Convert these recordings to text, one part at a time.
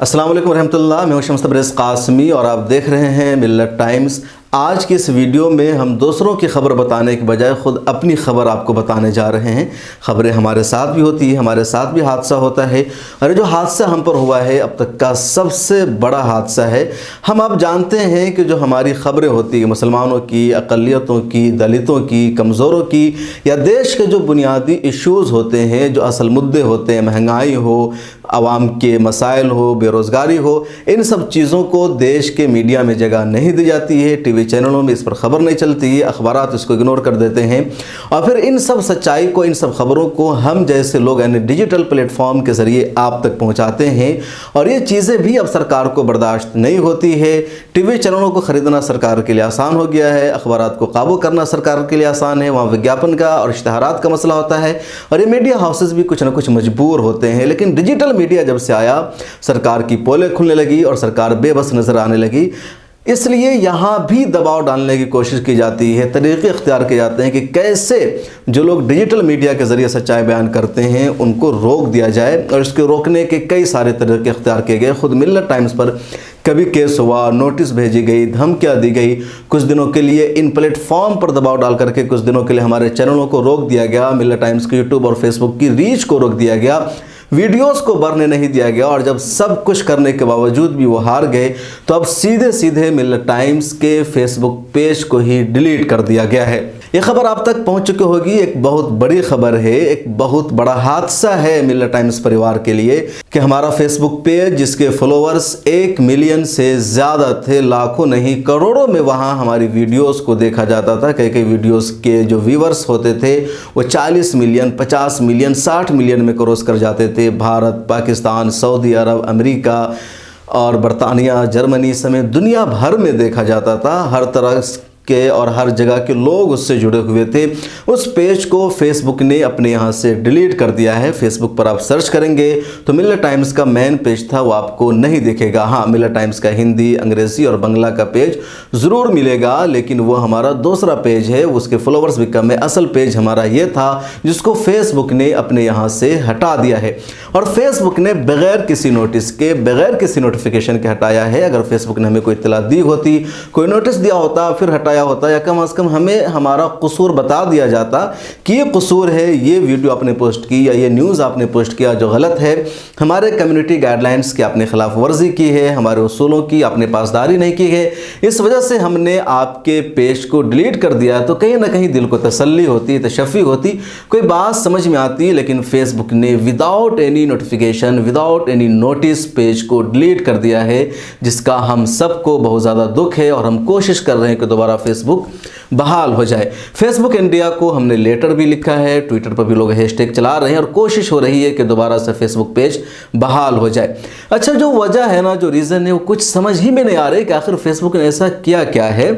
अस्सलाम वालेकुम रहमतुल्लाह। मैं हूं शम्स तबरेज़ कासमी और आप देख रहे हैं मिल्लत टाइम्स। आज की इस वीडियो में हम दूसरों की खबर बताने के बजाय ख़ुद अपनी खबर आपको बताने जा रहे हैं। ख़बरें हमारे साथ भी होती है, हमारे साथ भी हादसा होता है और ये जो हादसा हम पर हुआ है अब तक का सबसे बड़ा हादसा है। हम आप जानते हैं कि जो हमारी ख़बरें होती है मुसलमानों की, अक़लियतों की, दलितों की, कमज़ोरों की या देश के जो बुनियादी इश्यूज़ होते हैं, जो असल मुद्दे होते हैं, महंगाई हो, आवाम के मसाइल हो, बेरोज़गारी हो, इन सब चीज़ों को देश के मीडिया में जगह नहीं दी जाती है। टीवी चैनलों में इस पर ख़बर नहीं चलती है, अखबारात इसको इग्नोर कर देते हैं और फिर इन सब सच्चाई को, इन सब खबरों को हम जैसे लोग यानी डिजिटल प्लेटफॉर्म के ज़रिए आप तक पहुंचाते हैं और ये चीज़ें भी अब सरकार को बर्दाश्त नहीं होती है। टीवी चैनलों को ख़रीदना सरकार के लिए आसान हो गया है, अखबारात को काबू करना सरकार के लिए आसान है, वहाँ विज्ञापन का और इश्तहारात का मसला होता है और ये मीडिया हाउसेस भी कुछ ना कुछ मजबूर होते हैं। लेकिन डिजिटल मीडिया जब से आया सरकार की पोलें खुलने लगी और सरकार बेबस नज़र आने लगी, इसलिए यहाँ भी दबाव डालने की कोशिश की जाती है, तरीक़े इख्तियार किए जाते हैं कि कैसे जो लोग डिजिटल मीडिया के ज़रिए सच्चाई बयान करते हैं उनको रोक दिया जाए और इसके रोकने के कई सारे तरीक़े इख्तियार किए गए। ख़ुद मिल्लत टाइम्स पर कभी केस हुआ, नोटिस भेजी गई, धमकियाँ दी गई, कुछ दिनों के लिए इन प्लेटफॉर्म पर दबाव डाल करके कुछ दिनों के लिए हमारे चैनलों को रोक दिया गया, मिल्लत टाइम्स के यूट्यूब और फेसबुक की रीच को रोक दिया गया, वीडियोस को बढ़ने नहीं दिया गया और जब सब कुछ करने के बावजूद भी वो हार गए तो अब सीधे सीधे मिल्लत टाइम्स के फेसबुक पेज को ही डिलीट कर दिया गया है। ये खबर आप तक पहुंच चुकी होगी, एक बहुत बड़ी खबर है, एक बहुत बड़ा हादसा है मिल्लत टाइम्स परिवार के लिए कि हमारा फेसबुक पेज जिसके फॉलोअर्स 1 मिलियन से ज़्यादा थे, लाखों नहीं करोड़ों में वहाँ हमारी वीडियोस को देखा जाता था। कई कई वीडियोस के जो व्यूअर्स होते थे वो 40 मिलियन, 50 मिलियन, 60 मिलियन में क्रॉस कर जाते थे। भारत, पाकिस्तान, सऊदी अरब, अमेरिका और बरतानिया, जर्मनी समेत दुनिया भर में देखा जाता था। हर तरह के और हर जगह के लोग उससे जुड़े हुए थे। उस पेज को फेसबुक ने अपने यहाँ से डिलीट कर दिया है। फेसबुक पर आप सर्च करेंगे तो मिल्लत टाइम्स का मेन पेज था वो आपको नहीं दिखेगा। हाँ, मिल्लत टाइम्स का हिंदी, अंग्रेज़ी और बंगला का पेज ज़रूर मिलेगा, लेकिन वो हमारा दूसरा पेज है, उसके फॉलोअर्स भी कम है। असल पेज हमारा ये था जिसको फेसबुक ने अपने यहाँ से हटा दिया है और फेसबुक ने बग़ैर किसी नोटिस के, बग़ैर किसी नोटिफिकेशन के हटाया है। अगर फेसबुक ने हमें कोई इत्तला दी होती, कोई नोटिस दिया होता, फिर हटाया होता या कम से कम हमें हमारा कसूर बता दिया जाता कि ये कसूर है, ये वीडियो आपने पोस्ट की या ये न्यूज़ आपने पोस्ट किया जो गलत है, हमारे कम्युनिटी गाइडलाइंस की आपने खिलाफ वर्जी की है, हमारे उसूलों की आपने पासदारी नहीं की है, इस वजह से हमने आपके पेज को डिलीट कर दिया। तो कहीं ना कहीं दिल को तसल्ली होती, तशफ़ी होती, कोई बात समझ में आती। लेकिन फेसबुक ने without any notification, without any notice page को डिलीट कर दिया है, जिसका हम सबको बहुत ज़्यादा दुख है और हम कोशिश कर रहे हैं कि दोबारा फेसबुक बहाल हो जाए। फेसबुक इंडिया को हमने लेटर भी लिखा है, ट्विटर पर भी लोग हैशटैग चला रहे हैं और कोशिश हो रही है कि दोबारा से फेसबुक पेज बहाल हो जाए। अच्छा, जो वजह है ना, जो रीज़न है, वो कुछ समझ ही में नहीं आ रही कि आखिर फेसबुक ने ऐसा किया क्या है,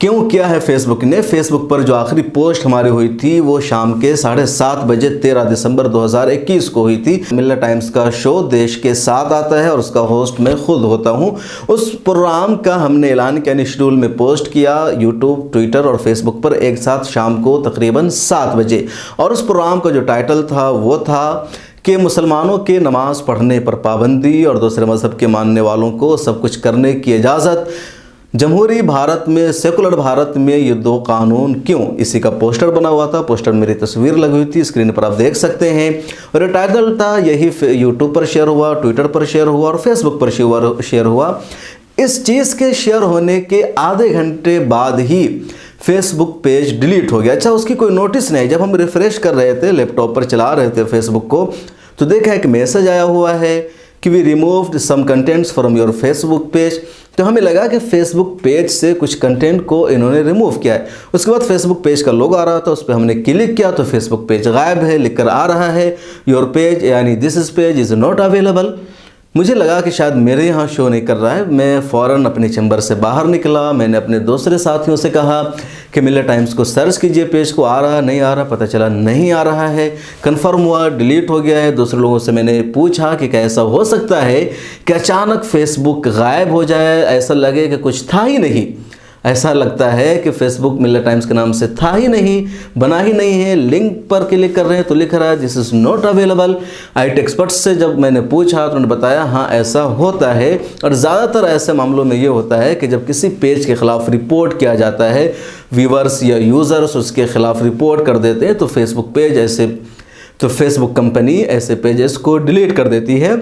क्यों किया है फेसबुक ने। फेसबुक पर जो आखिरी पोस्ट हमारी हुई थी वो शाम के 7:30 बजे 13 दिसंबर 2021 को हुई थी। मिल्लत टाइम्स का शो देश के साथ आता है और उसका होस्ट मैं खुद होता हूं। उस प्रोग्राम का हमने ऐलान किया, शेड्यूल में पोस्ट किया यूट्यूब, ट्विटर और फेसबुक पर एक साथ शाम को तकरीबन 7 बजे। और उस प्रोग्राम का जो टाइटल था वो था कि मुसलमानों के नमाज़ पढ़ने पर पाबंदी और दूसरे मज़हब के मानने वालों को सब कुछ करने की इजाज़त, जमहूरी भारत में, सेकुलर भारत में ये 2 कानून क्यों, इसी का पोस्टर बना हुआ था। पोस्टर मेरी तस्वीर लगी हुई थी, स्क्रीन पर आप देख सकते हैं और ये टाइटल था। यही यूट्यूब पर शेयर हुआ, ट्विटर पर शेयर हुआ और फेसबुक पर शेयर हुआ। इस चीज़ के शेयर होने के आधे घंटे बाद ही फेसबुक पेज डिलीट हो गया। अच्छा, उसकी कोई नोटिस नहीं। जब हम रिफ़्रेश कर रहे थे, लैपटॉप पर चला रहे थे फेसबुक को, तो देखा एक मैसेज आया हुआ है कि we removed some contents from your Facebook page. तो हमें लगा कि फेसबुक पेज से कुछ कंटेंट को इन्होंने रिमूव किया है। उसके बाद फेसबुक पेज का लोगो आ रहा था, उस पर हमने क्लिक किया तो फेसबुक पेज गायब है, लिखकर आ रहा है योर पेज यानी this is page is not available. मुझे लगा कि शायद मेरे यहाँ शो नहीं कर रहा है। मैं फ़ौरन अपनी चैम्बर से बाहर निकला। मैंने अपने दूसरे साथियों से कहा कि मिल्लत टाइम्स को सर्च कीजिए, पेज को आ रहा नहीं आ रहा। पता चला नहीं आ रहा है, कन्फर्म हुआ डिलीट हो गया है। दूसरे लोगों से मैंने पूछा कि क्या ऐसा हो सकता है कि अचानक फेसबुक गायब हो जाए, ऐसा लगे कि कुछ था ही नहीं। ऐसा लगता है कि फेसबुक मिल्लत टाइम्स के नाम से था ही नहीं, बना ही नहीं है। लिंक पर क्लिक कर रहे हैं तो लिख रहा है this is not available. IT experts से जब मैंने पूछा तो उन्होंने बताया हाँ ऐसा होता है। और ज़्यादातर ऐसे मामलों में ये होता है कि जब किसी पेज के ख़िलाफ़ रिपोर्ट किया जाता है, व्यूवर्स या यूज़र्स उसके ख़िलाफ़ रिपोर्ट कर देते हैं, तो फेसबुक कंपनी ऐसे पेजेस को डिलीट कर देती है।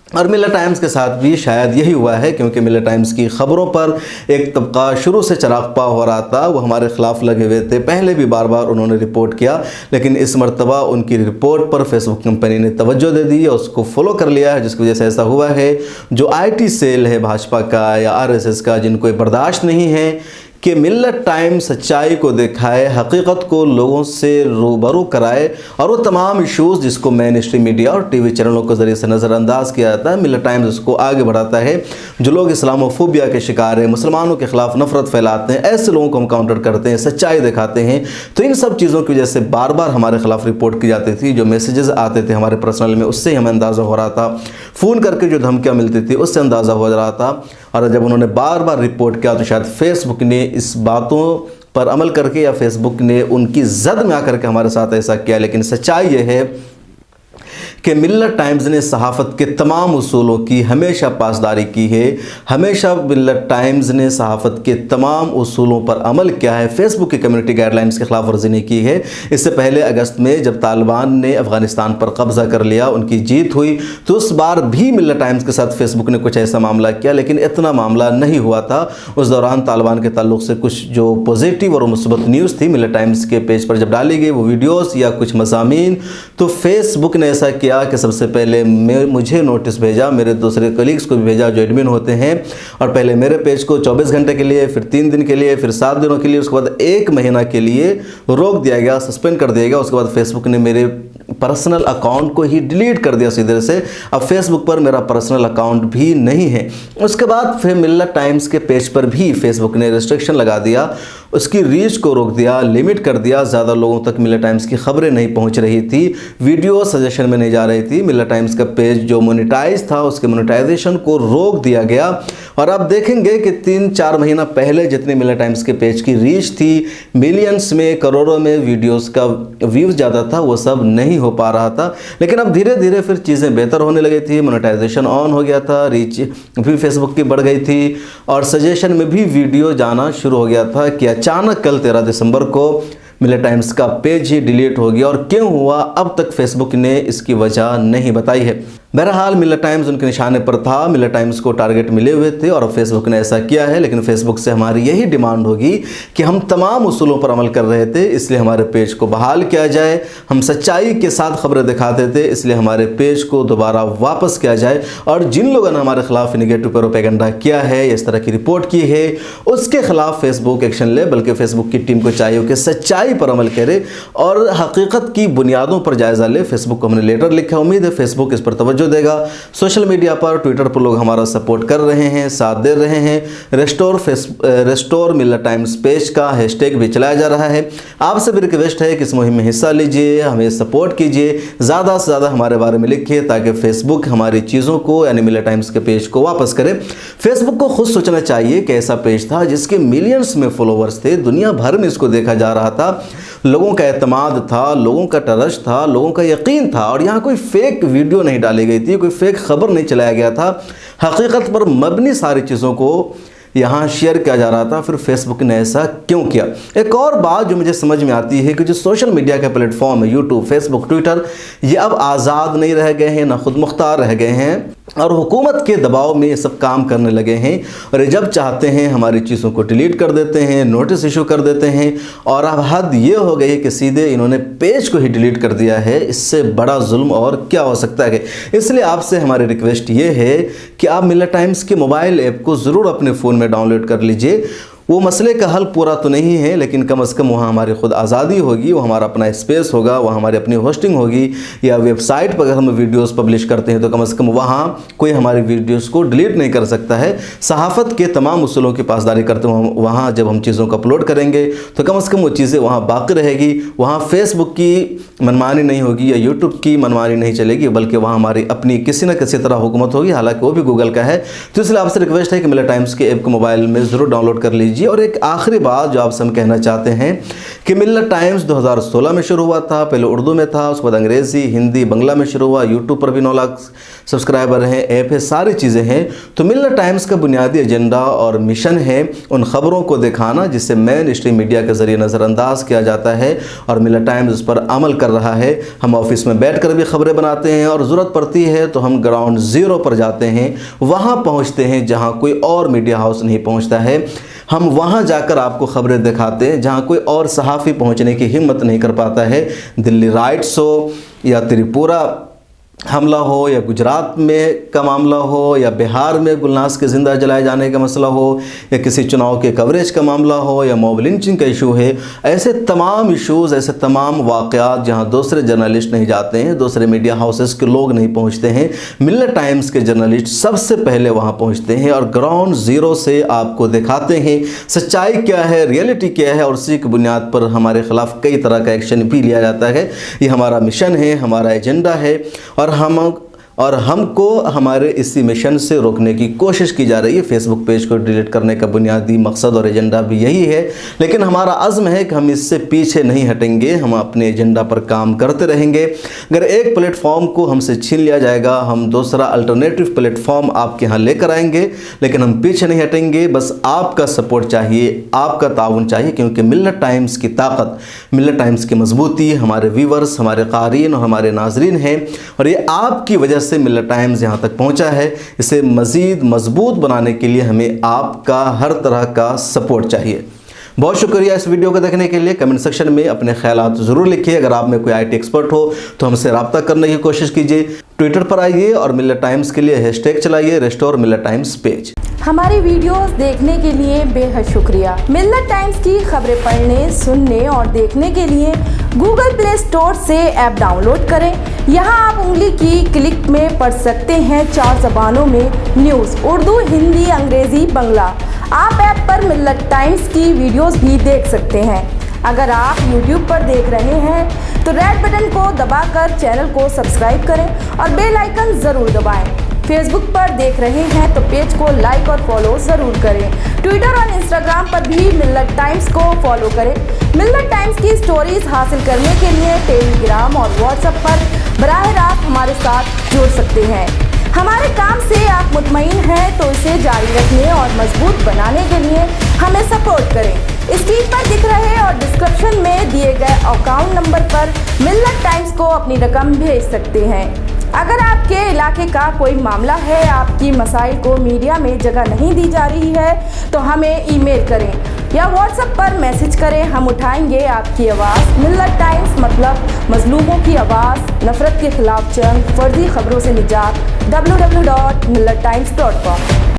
और मिल्लत टाइम्स के साथ भी शायद यही हुआ है, क्योंकि मिल्लत टाइम्स की ख़बरों पर एक तबका शुरू से चरागपा हो रहा था, वो हमारे ख़िलाफ़ लगे हुए थे। पहले भी बार बार उन्होंने रिपोर्ट किया, लेकिन इस मरतबा उनकी रिपोर्ट पर फेसबुक कंपनी ने तवज्जो दे दी और उसको फॉलो कर लिया है, जिसकी वजह से ऐसा हुआ है। जो IT सेल है भाजपा का या RSS का, जिनको बर्दाश्त नहीं है कि मिल्लत टाइम्स सच्चाई को दिखाए, हकीकत को लोगों से रूबरू कराए, और वो तमाम इश्यूज़ जिसको मेन स्ट्रीम मीडिया और TV चैनलों के ज़रिए से नज़रअंदाज किया जाता है, मिल्लत टाइम्स उसको आगे बढ़ाता है। जो लोग इस्लामोफोबिया के शिकार हैं, मुसलमानों के ख़िलाफ़ नफ़रत फैलाते हैं, ऐसे लोगों को हम काउंटर करते हैं, सच्चाई दिखाते हैं। तो इन सब चीज़ों की वजह से बार बार हमारे ख़िलाफ़ रिपोर्ट की जाती थी। जो मैसेजेस आते थे हमारे पर्सनल में, उससे हमें अंदाज़ा हो रहा था। फ़ोन करके जो धमकियाँ मिलती थी उससे अंदाज़ा हो रहा था। और जब उन्होंने बार बार रिपोर्ट किया तो शायद फेसबुक ने इस बातों पर अमल करके या फेसबुक ने उनकी जद में आकर के हमारे साथ ऐसा किया। लेकिन सच्चाई ये है कि मिल्लत टाइम्स ने सहाफ़त के तमाम उसूलों की हमेशा पासदारी की है। हमेशा मिल्लत टाइम्स ने सहाफ़त के तमाम उसूलों पर अमल किया है, फेसबुक की कम्युनिटी गाइडलाइंस की खिलाफ वर्जी नहीं की है। इससे पहले अगस्त में जब तालिबान ने अफ़गानिस्तान पर कब्ज़ा कर लिया, उनकी जीत हुई, तो उस बार भी मिल्लत टाइम्स के साथ फेसबुक ने कुछ ऐसा मामला किया, लेकिन इतना मामला नहीं हुआ था। उस दौरान तालिबान के ताल्लुक़ से कुछ जो पॉजिटिव और मुस्बत न्यूज़ थी मिल्लत टाइम्स के पेज पर जब डाली गई वो वीडियोज़ या कुछ मज़ामीन, तो फेसबुक ने ऐसा किया कि सबसे पहले मुझे नोटिस भेजा, मेरे दूसरे कलीग्स को भी भेजा जो एडमिन होते हैं, और पहले मेरे पेज को 24 घंटे के लिए, फिर 3 दिन के लिए, फिर 7 दिनों के लिए, उसके बाद 1 महीना के लिए रोक दिया गया, सस्पेंड कर दिया गया। उसके बाद फेसबुक ने मेरे पर्सनल अकाउंट को ही डिलीट कर दिया सीधे से। अब फेसबुक पर मेरा पर्सनल अकाउंट भी नहीं है। उसके बाद फिर मिल्लत टाइम्स के पेज पर भी फेसबुक ने रिस्ट्रिक्शन लगा दिया, उसकी रीच को रोक दिया, लिमिट कर दिया। ज़्यादा लोगों तक मिल्लत टाइम्स की खबरें नहीं पहुंच रही थी, वीडियो सजेशन में नहीं जा रही थी। मिल्लत टाइम्स का पेज जो मोनेटाइज था उसके मोनेटाइजेशन को रोक दिया गया। और आप देखेंगे कि 3-4 महीना पहले जितने मिल्लत टाइम्स के पेज की रीच थी, मिलियंस में, करोड़ों में वीडियोस का व्यूज़ ज़्यादा था, वो सब नहीं हो पा रहा था। लेकिन अब धीरे धीरे फिर चीज़ें बेहतर होने लगी थी, मोनेटाइजेशन ऑन हो गया था, रीच भी फेसबुक की बढ़ गई थी, और सजेशन में भी वीडियो जाना शुरू हो गया था कि अचानक कल 13 दिसंबर को मिल्लत टाइम्स का पेज ही डिलीट हो गया। और क्यों हुआ अब तक फेसबुक ने इसकी वजह नहीं बताई है। बहरहाल मिल्लत टाइम्स उनके निशाने पर था, मिल्लत टाइम्स को टारगेट मिले हुए थे और फेसबुक ने ऐसा किया है। लेकिन फेसबुक से हमारी यही डिमांड होगी कि हम तमाम उसूलों पर अमल कर रहे थे, इसलिए हमारे पेज को बहाल किया जाए। हम सच्चाई के साथ खबरें दिखाते थे, इसलिए हमारे पेज को दोबारा वापस किया जाए। और जिन लोगों ने हमारे खिलाफ निगेटिव प्रोपेगेंडा किया है, इस तरह की रिपोर्ट की है, उसके खिलाफ फेसबुक एक्शन ले। बल्कि फेसबुक की टीम को चाहिए कि सच्चाई पर अमल करे और हकीकत की बुनियादों पर जायज़ा ले। फेसबुक को हमने लेटर लिखा, उम्मीद है फेसबुक इस पर तवज्जो देगा। सोशल मीडिया पर, ट्विटर पर लोग हमारा सपोर्ट कर रहे हैं, साथ दे रहे हैं। रेस्टोर मिल्लत टाइम्स पेज का हैशटैग भी चलाया जा रहा है। आपसे भी रिक्वेस्ट है कि इस मुहिम में हिस्सा लीजिए, हमें सपोर्ट कीजिए, ज़्यादा से ज़्यादा हमारे बारे में लिखिए ताकि फेसबुक हमारी चीज़ों को यानी मिल्लत टाइम्स के पेज को वापस करे। फेसबुक को खुद सोचना चाहिए कि ऐसा पेज था जिसके मिलियंस में फॉलोवर्स थे, दुनिया भर में इसको देखा जा रहा था, लोगों का एतमाद था, लोगों का ट्रस्ट था, लोगों का यकीन था। और यहाँ कोई फेक वीडियो नहीं डाली गई थी, कोई फेक खबर नहीं चलाया गया था, हकीकत पर मबनी सारी चीज़ों को यहाँ शेयर किया जा रहा था। फिर फेसबुक ने ऐसा क्यों किया? एक और बात जो मुझे समझ में आती है कि जो सोशल मीडिया के प्लेटफॉर्म है, यूट्यूब, फेसबुक, ट्विटर, ये अब आज़ाद नहीं रह गए हैं, ना खुद मुख्तार रह गए हैं और हुकूमत के दबाव में ये सब काम करने लगे हैं। और जब चाहते हैं हमारी चीज़ों को डिलीट कर देते हैं, नोटिस इशू कर देते हैं। और अब हद ये हो गई कि सीधे इन्होंने पेज को ही डिलीट कर दिया है। इससे बड़ा जुल्म और क्या हो सकता है? इसलिए आपसे हमारी रिक्वेस्ट ये है कि आप मिल्लत टाइम्स के मोबाइल ऐप को ज़रूर अपने फ़ोन में डाउनलोड कर लीजिए। वो मसले का हल पूरा तो नहीं है, लेकिन कम से कम वहाँ हमारी खुद आज़ादी होगी, वो हमारा अपना स्पेस होगा, वहाँ हमारी अपनी होस्टिंग होगी। या वेबसाइट पर अगर हम वीडियोस पब्लिश करते हैं तो कम से कम वहाँ कोई हमारी वीडियोस को डिलीट नहीं कर सकता है। सहाफ़त के तमाम उसूलों की पासदारी करते हुए वहाँ जब हम चीज़ों को अपलोड करेंगे तो कम से कम वो चीज़ें वहाँ बाकी रहेगी। वहाँ फेसबुक की मनमानी नहीं होगी या यूट्यूब की मनमानी नहीं चलेगी, बल्कि वहाँ हमारी अपनी किसी न किसी तरह हुकूमत होगी, हालांकि वो भी गूगल का है। तो इसलिए आपसे रिक्वेस्ट है कि मिल्लत टाइम्स के ऐप को मोबाइल में ज़रूर डाउनलोड कर लीजिए। कीजिए। और एक आखिरी बात जो आपसे हम कहना चाहते हैं कि मिल्लत टाइम्स 2016 में शुरू हुआ था। पहले उर्दू में था, उसके बाद अंग्रेज़ी, हिंदी, बंगला में शुरू हुआ। यूट्यूब पर भी 9 लाख सब्सक्राइबर हैं, ऐप है, सारी चीज़ें हैं। तो मिल्लत टाइम्स का बुनियादी एजेंडा और मिशन है उन ख़बरों को दिखाना जिसे मेन स्ट्रीम मीडिया के ज़रिए नज़रअंदाज किया जाता है, और मिल्लत टाइम्स उस पर अमल कर रहा है। हम ऑफिस में बैठ कर भी ख़बरें बनाते हैं, और ज़रूरत पड़ती है तो हम ग्राउंड ज़ीरो पर जाते हैं, वहाँ पहुँचते हैं जहाँ कोई और मीडिया हाउस नहीं पहुँचता है। हम वहाँ जाकर आपको ख़बरें दिखाते हैं जहाँ कोई और सहाफ़ी पहुँचने की हिम्मत नहीं कर पाता है। दिल्ली राइट्स हो, या त्रिपुरा हमला हो, या गुजरात में का मामला हो, या बिहार में गुलनास के ज़िंदा जलाए जाने का मसला हो, या किसी चुनाव के कवरेज का मामला हो, या मॉब लिंचिंग का इशू है, ऐसे तमाम इशूज़, ऐसे तमाम वाक़यात जहां दूसरे जर्नलिस्ट नहीं जाते हैं, दूसरे मीडिया हाउसेस के लोग नहीं पहुंचते हैं, मिल्लत टाइम्स के जर्नलिस्ट सबसे पहले वहां पहुंचते हैं और ग्राउंड ज़ीरो से आपको दिखाते हैं सच्चाई क्या है, रियलिटी क्या है, और उसी की बुनियाद पर हमारे ख़िलाफ़ कई तरह का एक्शन भी लिया जाता है। ये हमारा मिशन है, हमारा एजेंडा है, और हमको हमारे इसी मिशन से रोकने की कोशिश की जा रही है। फेसबुक पेज को डिलीट करने का बुनियादी मकसद और एजेंडा भी यही है, लेकिन हमारा अज़्म है कि हम इससे पीछे नहीं हटेंगे, हम अपने एजेंडा पर काम करते रहेंगे। अगर एक प्लेटफॉर्म को हमसे छीन लिया जाएगा, हम दूसरा अल्टरनेटिव प्लेटफॉर्म आपके यहाँ लेकर आएंगे, लेकिन हम पीछे नहीं हटेंगे। बस आपका सपोर्ट चाहिए, आपका ताउन चाहिए, क्योंकि मिल्लत टाइम्स की ताकत, मिल्लत टाइम्स की मजबूती हमारे व्यूवर्स, हमारे क़ारीन और हमारे नाजरीन हैं, और ये आपकी वजह से मिल्लत टाइम्स यहाँ तक पहुँचा है। इसे मज़ीद मजबूत बनाने के लिए हमें आपका हर तरह का सपोर्ट चाहिए। बहुत शुक्रिया इस वीडियो को देखने के लिए। कमेंट सेक्शन में अपने ख्यालात ज़रूर लिखिए। अगर आप में कोई IT एक्सपर्ट हो तो हमसे रब्ता करने की कोशिश कीजिए। ट्विटर पर आइए और मिल्लत टाइम्स के लिए हैशटैग चलाइए रेस्टोर मिल्लत टाइम्स पेज। हमारी वीडियोस देखने के लिए बेहद शुक्रिया। मिल्लत टाइम्स की खबरें पढ़ने, सुनने और देखने के लिए गूगल प्ले स्टोर से ऐप डाउनलोड करें। यहाँ आप उंगली की क्लिक में पढ़ सकते हैं 4 ज़बानों में न्यूज़, उर्दू, हिंदी, अंग्रेज़ी, बंगला। आप ऐप पर मिल्लत टाइम्स की वीडियोस भी देख सकते हैं। अगर आप YouTube पर देख रहे हैं तो रेड बटन को दबाकर चैनल को सब्सक्राइब करें और बेल आइकन ज़रूर दबाएं। फेसबुक पर देख रहे हैं तो पेज को लाइक और फॉलो ज़रूर करें। ट्विटर और इंस्टाग्राम पर भी मिल्लत टाइम्स को फॉलो करें। मिल्लत टाइम्स की स्टोरीज हासिल करने के लिए टेलीग्राम और व्हाट्सएप पर बराह रास्त हमारे साथ जुड़ सकते हैं। हमारे काम से आप मुतमईन हैं तो इसे जारी रखने और मजबूत बनाने के लिए हमें सपोर्ट करें। स्क्रीन पर दिख रहे और डिस्क्रिप्शन में दिए गए अकाउंट नंबर पर मिल्लत टाइम्स को अपनी रकम भेज सकते हैं। अगर आपके इलाके का कोई मामला है, आपकी मसाइल को मीडिया में जगह नहीं दी जा रही है, तो हमें ईमेल करें या व्हाट्सएप पर मैसेज करें। हम उठाएंगे आपकी आवाज़। मिल्लत टाइम्स मतलब मजलूमों की आवाज़, नफरत के खिलाफ जंग, फर्जी खबरों से निजात। www.millattimes.com